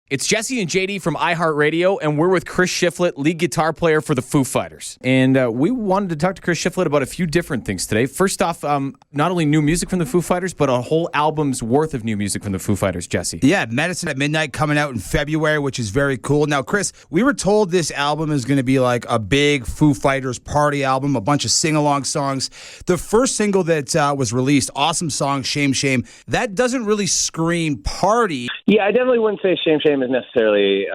It's Jesse and JD from iHeartRadio, and we're with Chris Shiflett, lead guitar player for the Foo Fighters. And we wanted to talk to Chris Shiflett about a few different things today. First off, not only new music from the Foo Fighters, but a whole album's worth of new music from the Foo Fighters, Jesse. Yeah, Medicine at Midnight coming out in February, which is very cool. Now, Chris, we were told this album is going to be like a big Foo Fighters party album, a bunch of sing-along songs. The first single that was released, awesome song, Shame, Shame, that doesn't really scream party. Yeah, I definitely wouldn't say Shame, Shame is necessarily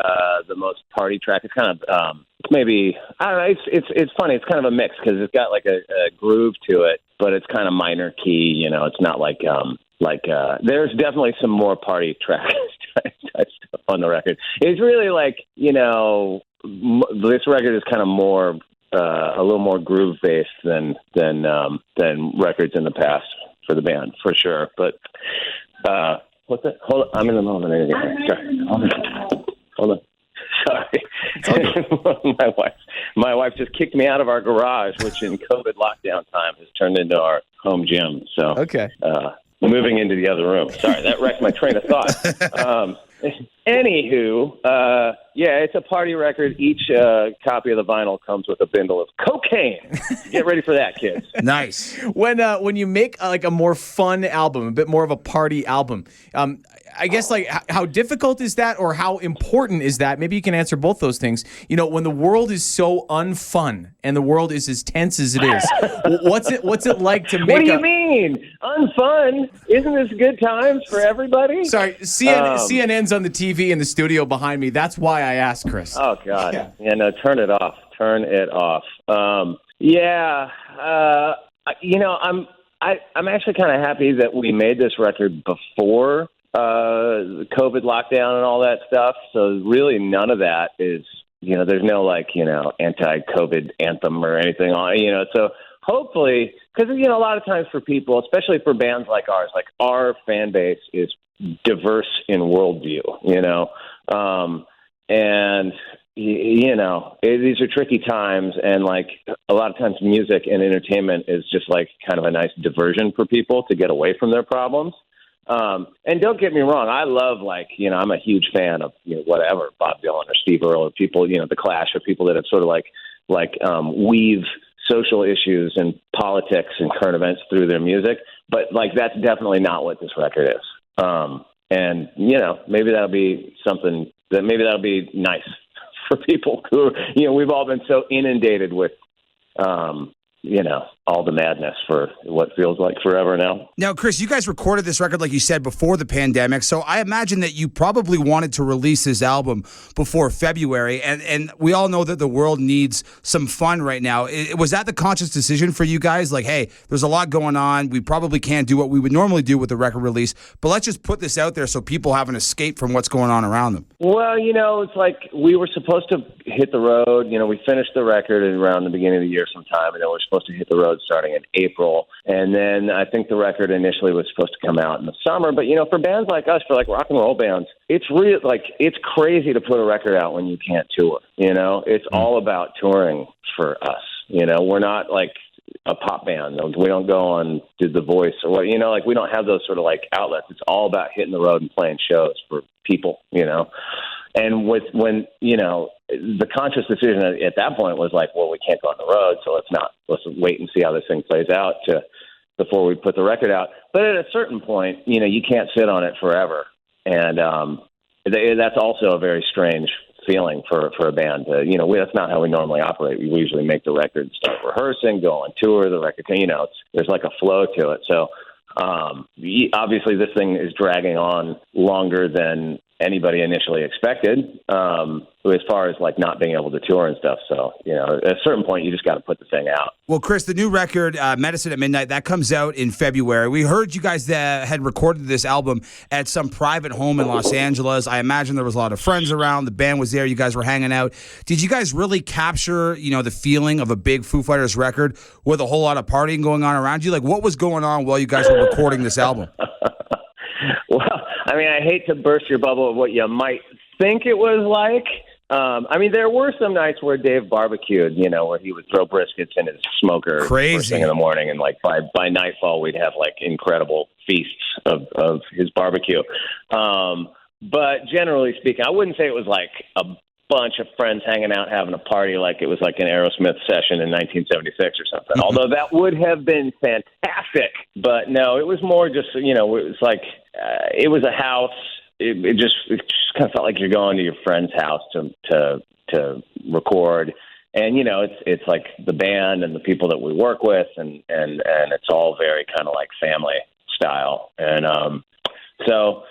the most party track. It's kind of maybe, I don't know, it's funny. It's kind of a mix because it's got like a groove to it, but it's kind of minor key. You know, it's not like there's definitely some more party track type stuff on the record. It's really like, you know, this record is kind of more a little more groove based than records in the past for the band, for sure. But what's that? Hold on, I'm in the middle of anything. Sorry. Hold on. Sorry. My wife just kicked me out of our garage, which in COVID lockdown time has turned into our home gym. So Okay. Moving into the other room. Sorry, that wrecked my train of thought. Anywho, yeah, it's a party record. Each copy of the vinyl comes with a bindle of cocaine. Get ready for that, kids. Nice. When you make like a more fun album, a bit more of a party album, I guess like how difficult is that, or how important is that? Maybe you can answer both those things. You know, when the world is so unfun and the world is as tense as it is, what's it like to make? What do you mean unfun? Isn't this good times for everybody? Sorry, CNN's on the TV in the studio behind me. That's why I asked, Chris. Oh God, yeah. No, turn it off. Turn it off. You know, I'm actually kind of happy that we made this record before the COVID lockdown and all that stuff. So really none of that is, you know, there's no like, you know, anti-COVID anthem or anything on it, you know. So hopefully, because, you know, a lot of times for people, especially for bands like ours, like our fan base is diverse in worldview, you know. And, you know, these are tricky times, and like a lot of times music and entertainment is just like kind of a nice diversion for people to get away from their problems. And don't get me wrong, I love, like, you know, I'm a huge fan of, you know, whatever, Bob Dylan or Steve Earle or people, you know, The Clash, or people that have sort of like weave social issues and politics and current events through their music. But like, that's definitely not what this record is. And, you know, maybe that'll be nice for people who, you know, we've all been so inundated with, you know, all the madness for what feels like forever now. Now, Chris, you guys recorded this record, like you said, before the pandemic, so I imagine that you probably wanted to release this album before February, and we all know that the world needs some fun right now. Was that the conscious decision for you guys? Like, hey, there's a lot going on. We probably can't do what we would normally do with the record release, but let's just put this out there so people have an escape from what's going on around them. Well, you know, it's like we were supposed to hit the road. You know, we finished the record around the beginning of the year sometime, and then we're supposed to hit the road starting in April. And then I think the record initially was supposed to come out in the summer. But, you know, for bands like us, for like rock and roll bands, it's really like, it's crazy to put a record out when you can't tour. You know, it's all about touring for us. You know, we're not like a pop band. We don't go on to The Voice or what, you know, like we don't have those sort of like outlets. It's all about hitting the road and playing shows for people, you know. And when, you know, the conscious decision at that point was like, well, we can't go on the road, so let's wait and see how this thing plays out before we put the record out. But at a certain point, you know, you can't sit on it forever. And that's also a very strange feeling for a band. You know, that's not how we normally operate. We usually make the record, start rehearsing, go on tour, the record, you know, there's like a flow to it. So obviously this thing is dragging on longer than anybody initially expected, as far as like not being able to tour and stuff. So, you know, at a certain point, you just got to put the thing out. Well, Chris, the new record, Medicine at Midnight, that comes out in February. We heard you guys had recorded this album at some private home in Los Angeles. I imagine there was a lot of friends around. The band was there. You guys were hanging out. Did you guys really capture, you know, the feeling of a big Foo Fighters record with a whole lot of partying going on around you? Like, what was going on while you guys were recording this album? Well, I mean, I hate to burst your bubble of what you might think it was like. I mean, there were some nights where Dave barbecued, you know, where he would throw briskets in his smoker first thing in the morning, and like by nightfall we'd have like incredible feasts of his barbecue. But generally speaking, I wouldn't say it was like a bunch of friends hanging out having a party like it was like an Aerosmith session in 1976 or something. Although that would have been fantastic. But no, it was more just, it was like it was a house. It just kind of felt like you're going to your friend's house to record. And, it's like the band and the people that we work with and it's all very kind of like family style. And so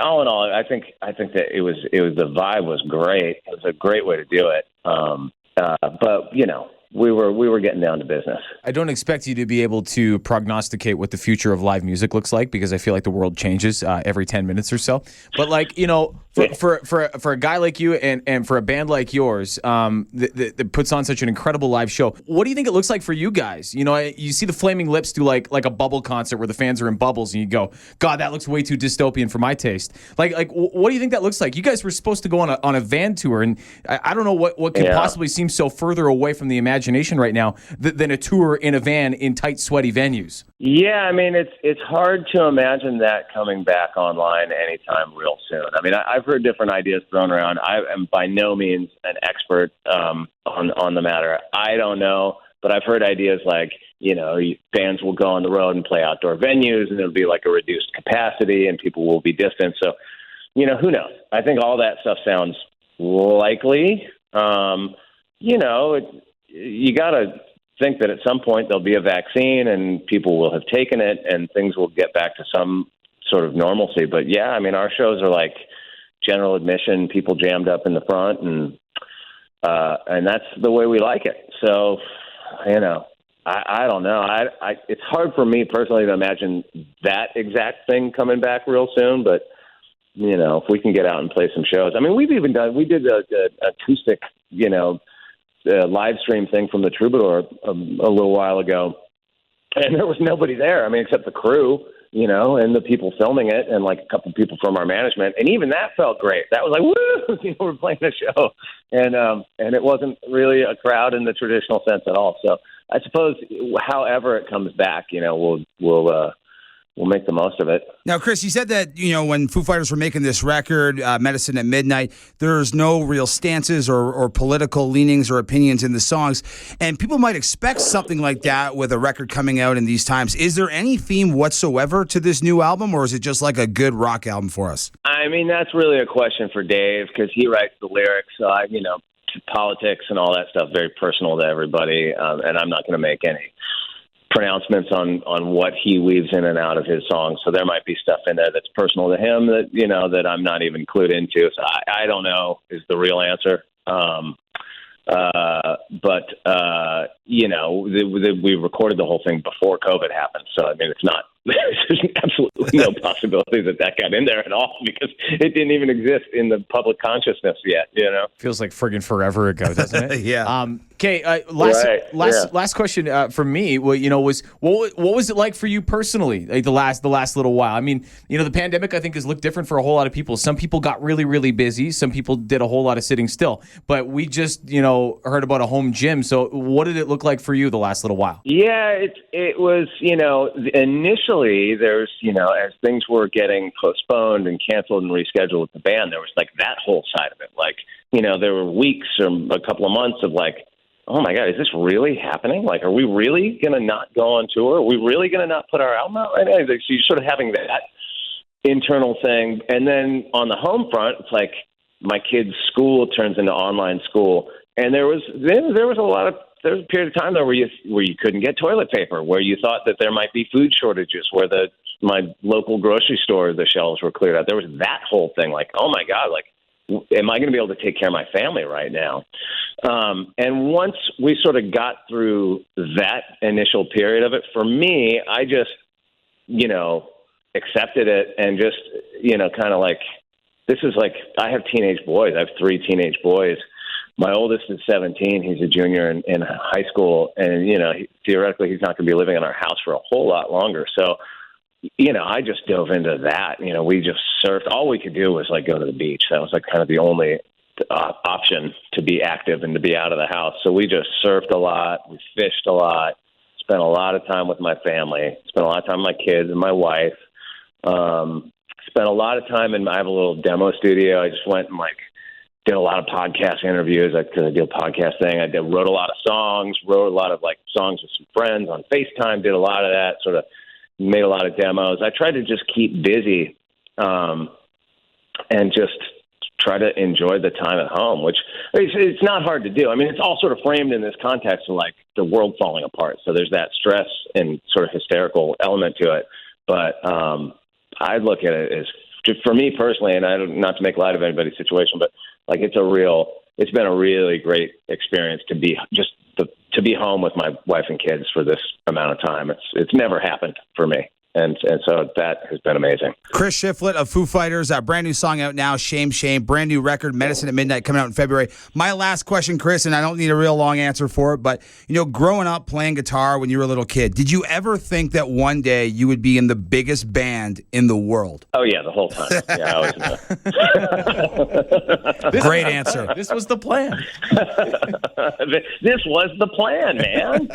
all in all, I think that it was the vibe was great. It was a great way to do it. But we were getting down to business. I don't expect you to be able to prognosticate what the future of live music looks like because I feel like the world changes every 10 minutes or so. But for a guy like you and for a band like yours that puts on such an incredible live show, what do you think it looks like for you guys? You see the Flaming Lips do like a bubble concert where the fans are in bubbles and you go, God, that looks way too dystopian for my taste. Like what do you think that looks like? You guys were supposed to go on a van tour, and I don't know what could possibly seem so further away from the imagination right now than a tour in a van in tight, sweaty venues. Yeah, I mean, it's hard to imagine that coming back online anytime real soon. I mean, I've heard different ideas thrown around. I am by no means an expert on the matter. I don't know, but I've heard ideas like, bands will go on the road and play outdoor venues, and it'll be like a reduced capacity, and people will be distant. So, who knows? I think all that stuff sounds likely. You got to think that at some point there'll be a vaccine and people will have taken it and things will get back to some sort of normalcy. But yeah, I mean, our shows are like general admission, people jammed up in the front, and that's the way we like it. So, I don't know. It's hard for me personally to imagine that exact thing coming back real soon, but if we can get out and play some shows. I mean, we did a acoustic, live stream thing from the Troubadour a little while ago, and there was nobody there. I mean, except the crew, and the people filming it, and like a couple people from our management, and even that felt great. That was like, woo! We're playing a show, and it wasn't really a crowd in the traditional sense at all. So I suppose, however it comes back, we'll make the most of it. Now, Chris, you said that, when Foo Fighters were making this record, Medicine at Midnight, there's no real stances or political leanings or opinions in the songs. And people might expect something like that with a record coming out in these times. Is there any theme whatsoever to this new album, or is it just like a good rock album for us? I mean, that's really a question for Dave because he writes the lyrics. So, politics and all that stuff, very personal to everybody. And I'm not going to make any pronouncements on what he weaves in and out of his songs. So there might be stuff in there that's personal to him that, that I'm not even clued into. So I don't know is the real answer. We recorded the whole thing before COVID happened. So, I mean, there's absolutely no possibility that got in there at all because it didn't even exist in the public consciousness yet, Feels like friggin' forever ago, doesn't it? Yeah. Okay, last question from me. Was what was it like for you personally? Like the last little while. I mean, the pandemic I think has looked different for a whole lot of people. Some people got really, really busy. Some people did a whole lot of sitting still. But we just heard about a home gym. So what did it look like for you the last little while? Yeah, it was initially there's as things were getting postponed and canceled and rescheduled with the band, there was like that whole side of it. Like there were weeks or a couple of months of like, oh my God, is this really happening? Like, are we really going to not go on tour? Are we really going to not put our album out? So you're sort of having that internal thing. And then on the home front, it's like my kid's school turns into online school. And there was a period of time there where you couldn't get toilet paper, where you thought that there might be food shortages, where my local grocery store, the shelves were cleared out. There was that whole thing like, oh my God, like, am I going to be able to take care of my family right now? And once we sort of got through that initial period of it, for me, I just, accepted it and just, kind of like, this is like, I have teenage boys. I have 3 teenage boys. My oldest is 17. He's a junior in high school. And, theoretically, he's not going to be living in our house for a whole lot longer. So, I just dove into that. We just surfed. All we could do was like go to the beach. That was like kind of the only option to be active and to be out of the house. So we just surfed a lot. We fished a lot, spent a lot of time with my family, spent a lot of time with my kids and my wife, spent spent a lot of time I have a little demo studio. I just went and did a lot of podcast interviews because I do a podcast thing. Wrote a lot of songs, wrote a lot of songs with some friends on FaceTime, did a lot of that, sort of made a lot of demos. I tried to just keep busy and just try to enjoy the time at home, which it's not hard to do. I mean, it's all sort of framed in this context of the world falling apart. So there's that stress and sort of hysterical element to it. But I look at it as, just for me personally, and not to make light of anybody's situation, but it's been a really great experience to be home with my wife and kids for this amount of time. It's never happened for me. And so that has been amazing. Chris Shiflett of Foo Fighters, brand new song out now, Shame, Shame. Brand new record, Medicine at Midnight, coming out in February. My last question, Chris, and I don't need a real long answer for it, but, growing up playing guitar when you were a little kid, did you ever think that one day you would be in the biggest band in the world? Oh, yeah, the whole time. Yeah, I always Great answer. This was the plan. This was the plan, man.